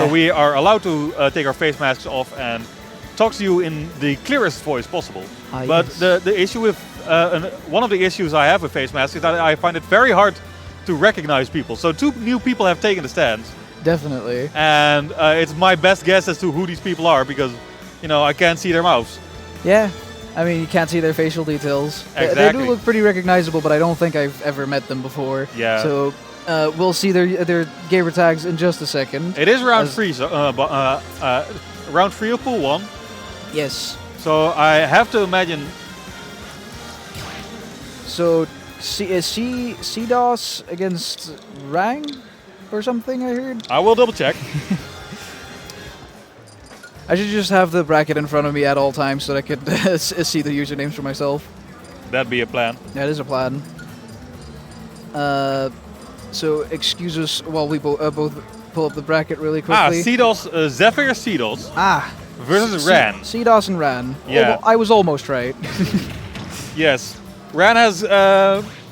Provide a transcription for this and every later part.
So we are allowed to take our face masks off and talk to you in the clearest voice possible. But yes. the issue with one of the issues I have with face masks is that I find it very hard to recognize people. So 2 new people have taken the stands. Definitely. And it's my best guess as to who these people are because, you know, I can't see their mouths. Yeah. I mean, you can't see their facial details. Exactly. They do look pretty recognizable, but I don't think I've ever met them before. Yeah. So we'll see their gamer tags in just a second. It is round 3, so, round 3 of pool 1. Yes. So I have to imagine. So CDOS against Rang or something, I heard? I will double check. I should just have the bracket in front of me at all times so that I could see the usernames for myself. That'd be a plan. That is a plan. So excuse us while we both pull up the bracket really quickly. CDOS, Zephyr CDOS versus Ran. CDOS and Ran. Yeah. I was almost right. Yes. Ran has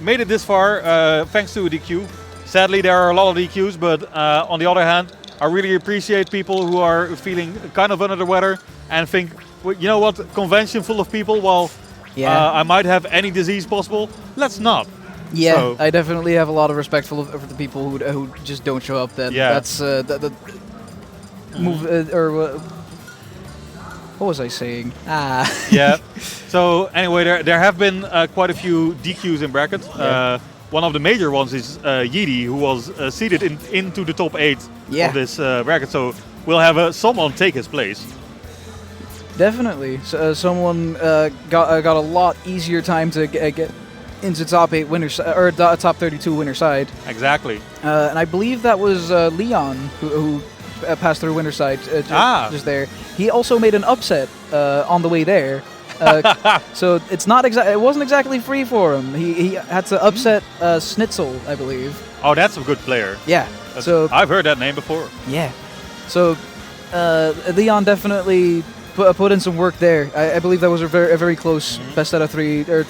made it this far thanks to a DQ. Sadly, there are a lot of DQs, but on the other hand, I really appreciate people who are feeling kind of under the weather and think, well, you know what, convention full of people, well, I might have any disease possible. Let's not. Yeah, so. I definitely have a lot of respect for the people who just don't show up then. Yeah. That's move, what was I saying? Yeah. So anyway, there have been quite a few DQs in brackets. One of the major ones is Yeedy, who was seeded into the top 8 of this bracket. So we'll have someone take his place. Definitely. So, someone got a lot easier time to get into top 8 winners or top 32 winner side. Exactly. And I believe that was Leon who passed through winner side just there. He also made an upset on the way there. So it's not it wasn't exactly free for him. He had to upset Schnitzel, I believe. Oh, that's a good player. Yeah. So I've heard that name before. Yeah. So Leon definitely put in some work there. I believe that was a very close best out of 3 or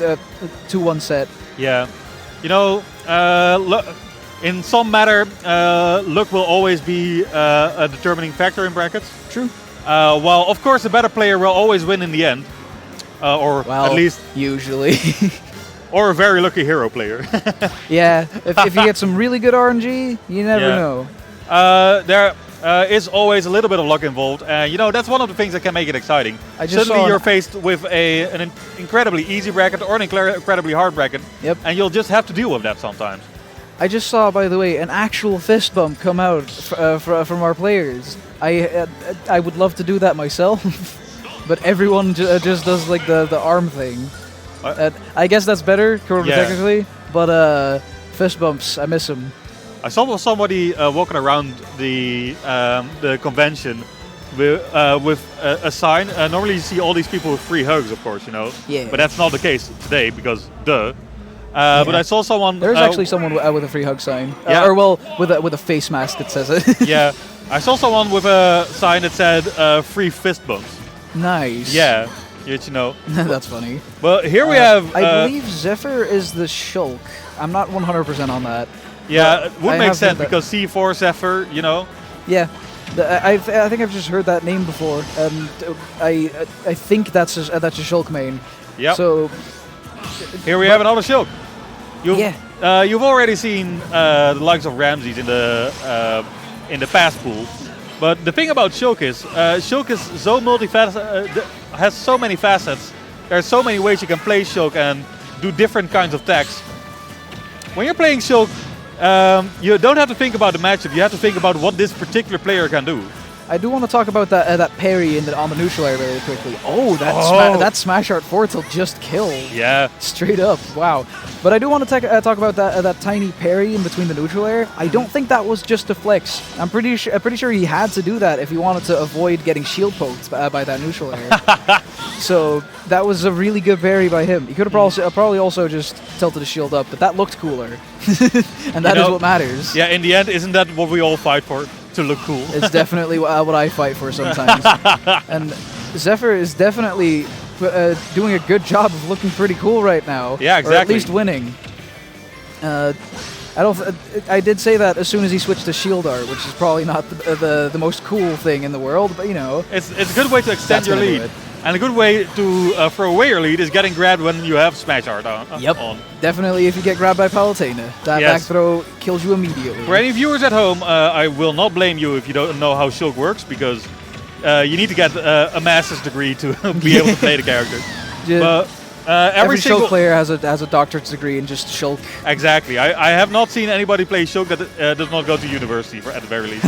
2-1 set. Yeah. You know, in some matter, luck will always be a determining factor in brackets. True. Well, of course, the better player will always win in the end. Or at least usually. Or a very lucky hero player. Yeah, if you get some really good RNG, you never know. There is always a little bit of luck involved. You know, that's one of the things that can make it exciting. Suddenly you're faced with an incredibly easy bracket or an incredibly hard bracket. Yep. And you'll just have to deal with that sometimes. I just saw, by the way, an actual fist bump come out from our players. I would love to do that myself. But everyone just does like the arm thing. I guess that's better, technically. But fist bumps, I miss them. I saw somebody walking around the convention with a sign. Normally you see all these people with free hugs, of course, you know. Yeah. But that's not the case today because duh. But I saw someone. There's actually someone with a free hug sign. Yeah. Or well, with a face mask that says it. Yeah. I saw someone with a sign that said free fist bumps. Nice. Yeah, you know. That's funny. Well, here we have. I believe Zephyr is the Shulk. I'm not 100% on that. Yeah, it would make sense because C4 Zephyr, you know. Yeah, I think I've just heard that name before, and I think that's a Shulk main. Yeah. So here we have another Shulk. You've already seen the likes of Ramses in the past pool. But the thing about Shulk is so multifaceted, has so many facets. There are so many ways you can play Shulk and do different kinds of attacks. When you're playing Shulk, you don't have to think about the matchup. You have to think about what this particular player can do. I do want to talk about that parry on the neutral air very quickly. Oh, that Smash Art Fortal just killed. Yeah. Straight up. Wow. But I do want to talk about that tiny parry in between the neutral air. I don't think that was just a flex. I'm pretty sure he had to do that if he wanted to avoid getting shield poked by that neutral air. So that was a really good parry by him. He could have probably also just tilted the shield up, but that looked cooler. And that is what matters. Yeah, in the end, isn't that what we all fight for? To look cool. It's definitely what I fight for sometimes. And Zephyr is definitely doing a good job of looking pretty cool right now. Yeah, exactly. Or at least winning. I did say that as soon as he switched to shield art, which is probably not the most cool thing in the world, but you know. It's a good way to extend your lead. And a good way to throw away your lead is getting grabbed when you have smash art on. Definitely if you get grabbed by Palutena. That back throw kills you immediately. For any viewers at home, I will not blame you if you don't know how Shulk works, because you need to get a master's degree to be able to play the character. But every Shulk player has a doctorate's degree in just Shulk. Exactly. I have not seen anybody play Shulk that does not go to university, at the very least.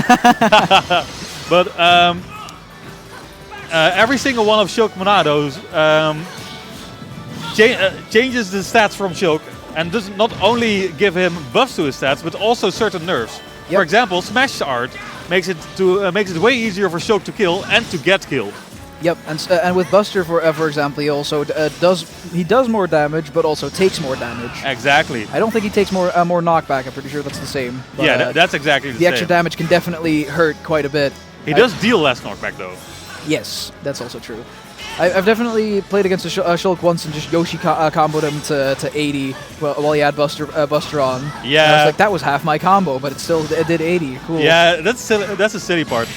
But every single one of Shulk Monados changes the stats from Shulk, and does not only give him buffs to his stats, but also certain nerfs. Yep. For example, Smash Art makes it way easier for Shulk to kill and to get killed. Yep, and with Buster, for example, he also does more damage, but also takes more damage. Exactly. I don't think he takes more knockback. I'm pretty sure that's the same. But, yeah, that's exactly the same. The extra damage can definitely hurt quite a bit. He does deal less knockback though. Yes, that's also true. I've definitely played against a Shulk once and just Yoshi comboed him to 80 while he had Buster on. Yeah. And I was like, that was half my combo, but it did 80. Cool. Yeah, that's a silly part.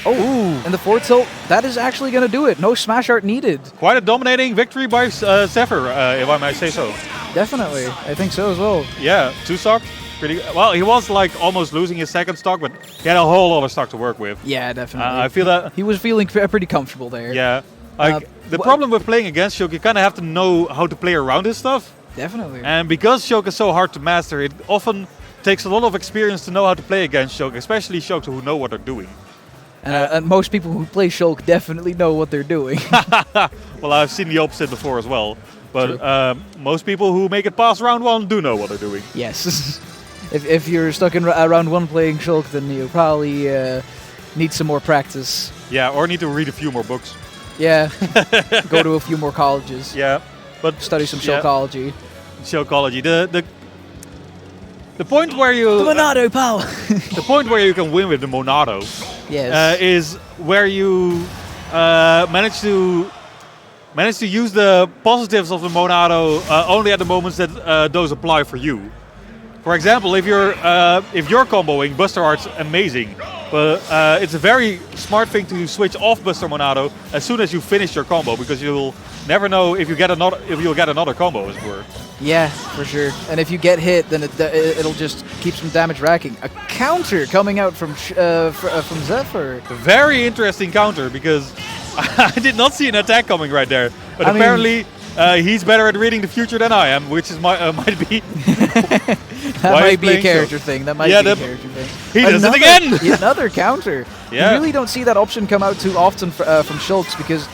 Oh, and the forward tilt, that is actually going to do it. No smash art needed. Quite a dominating victory by Zephyr, if I might say so. Definitely, I think so as well. Yeah, 2 stock. Pretty well. He was like almost losing his second stock, but he had a whole lot of stock to work with. Yeah, definitely. I feel that he was feeling pretty comfortable there. Yeah, like the problem with playing against Shulk, you kind of have to know how to play around his stuff. Definitely. And because Shulk is so hard to master, it often takes a lot of experience to know how to play against Shulk, especially Shulks who know what they're doing. And most people who play Shulk definitely know what they're doing. Well, I've seen the opposite before as well. But most people who make it past round 1 do know what they're doing. Yes. If you're stuck in round 1 playing Shulk, then you probably need some more practice. Yeah, or need to read a few more books. Yeah. Go to a few more colleges. Yeah. But study some Shulkology. Shulkology. The point where you... The Monado, pal! The point where you can win with the Monado is where you manage to use the positives of the Monado only at the moments that those apply for you. For example, if you're comboing, Buster Art's amazing, but it's a very smart thing to switch off Buster Monado as soon as you finish your combo, because you'll never know if you'll get another combo, as it were. Yeah, for sure. And if you get hit, then it'll just keep some damage racking. A counter coming out from Zephyr. A very interesting counter, because I did not see an attack coming right there, but apparently he's better at reading the future than I am, which is might be. That might be a character thing. That might be a character thing. He does it again! Another counter. Yeah. You really don't see that option come out too often from Shulks, because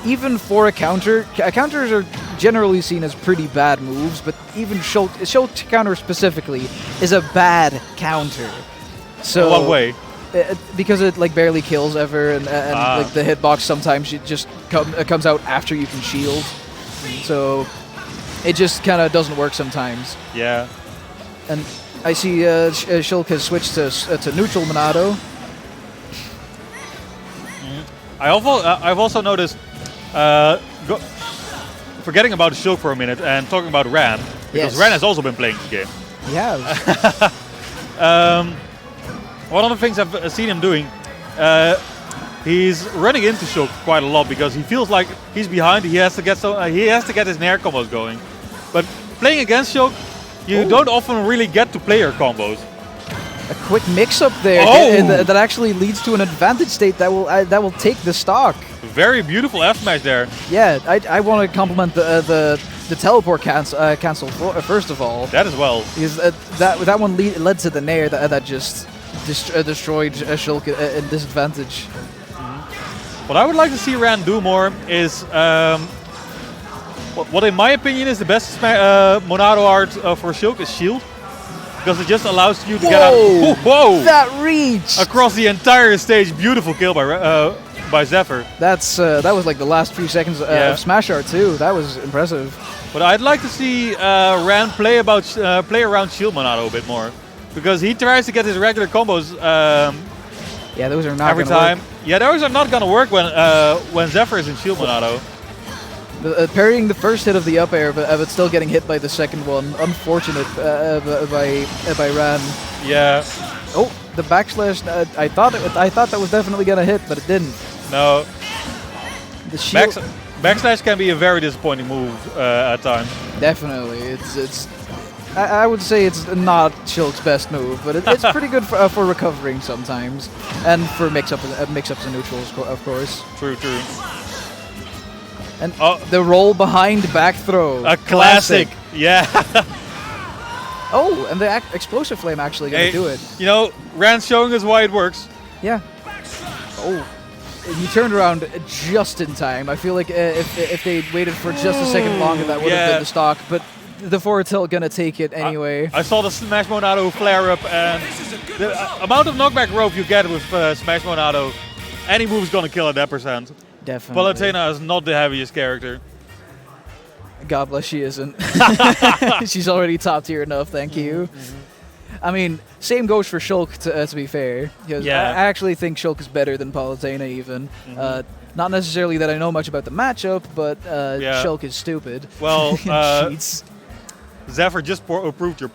even for a counter, counters are generally seen as pretty bad moves, but even Shulk counter specifically is a bad counter. So what way? Because it like barely kills ever, and like the hitbox sometimes it just comes out after you can shield. So it just kind of doesn't work sometimes. Yeah. And I see Shulk has switched to neutral Monado. I've also noticed, forgetting about Shulk for a minute and talking about Ran, because Ran has also been playing the game. Yeah. One of the things I've seen him doing, he's running into Shulk quite a lot because he feels like he's behind. He has to get his nair combos going. But playing against Shulk, you don't often really get to play your combos. A quick mix-up there that actually leads to an advantage state that will take the stock. Very beautiful F smash there. Yeah, I want to compliment the teleport cancel first of all. That as well. Because that one led to the nair that just destroyed Shulk in disadvantage. What I would like to see Ran do more is what in my opinion is the best Monado art for Shulk is Shield. Because it just allows you to get out. Whoa! That reach! Across the entire stage. Beautiful kill by Zephyr. That was like the last few seconds of Smash Art too. That was impressive. But I'd like to see Ran play around Shield Monado a bit more. Because he tries to get his regular combos yeah, those are not every time. Work. Yeah, those are not going to work when Zephyr is in Shield Monado. Parrying the first hit of the up air, but still getting hit by the second one. Unfortunate by Ran. Yeah. Oh, the backslash. I thought that was definitely gonna hit, but it didn't. No. The shield. Backslash can be a very disappointing move at times. Definitely, it's. I would say it's not Shulk's best move, but it's pretty good for recovering sometimes, and for mix-ups and neutrals, of course. True. And the roll behind back throw. A classic. Yeah. Oh, and the explosive flame actually gonna do it. You know, Rand's showing us why it works. Yeah. Oh. He turned around just in time. I feel like if they waited for just a second longer, that would have been the stock. But the forward tilt gonna take it anyway. I saw the Smash Monado flare up, and the amount of knockback rope you get with Smash Monado, any move is gonna kill at that percent. Definitely. Palutena is not the heaviest character. God bless, she isn't. She's already top tier enough, thank you. I mean, same goes for Shulk, to be fair. Because I actually think Shulk is better than Palutena even. Not necessarily that I know much about the matchup, but Shulk is stupid. Well, Zephyr just proved your point.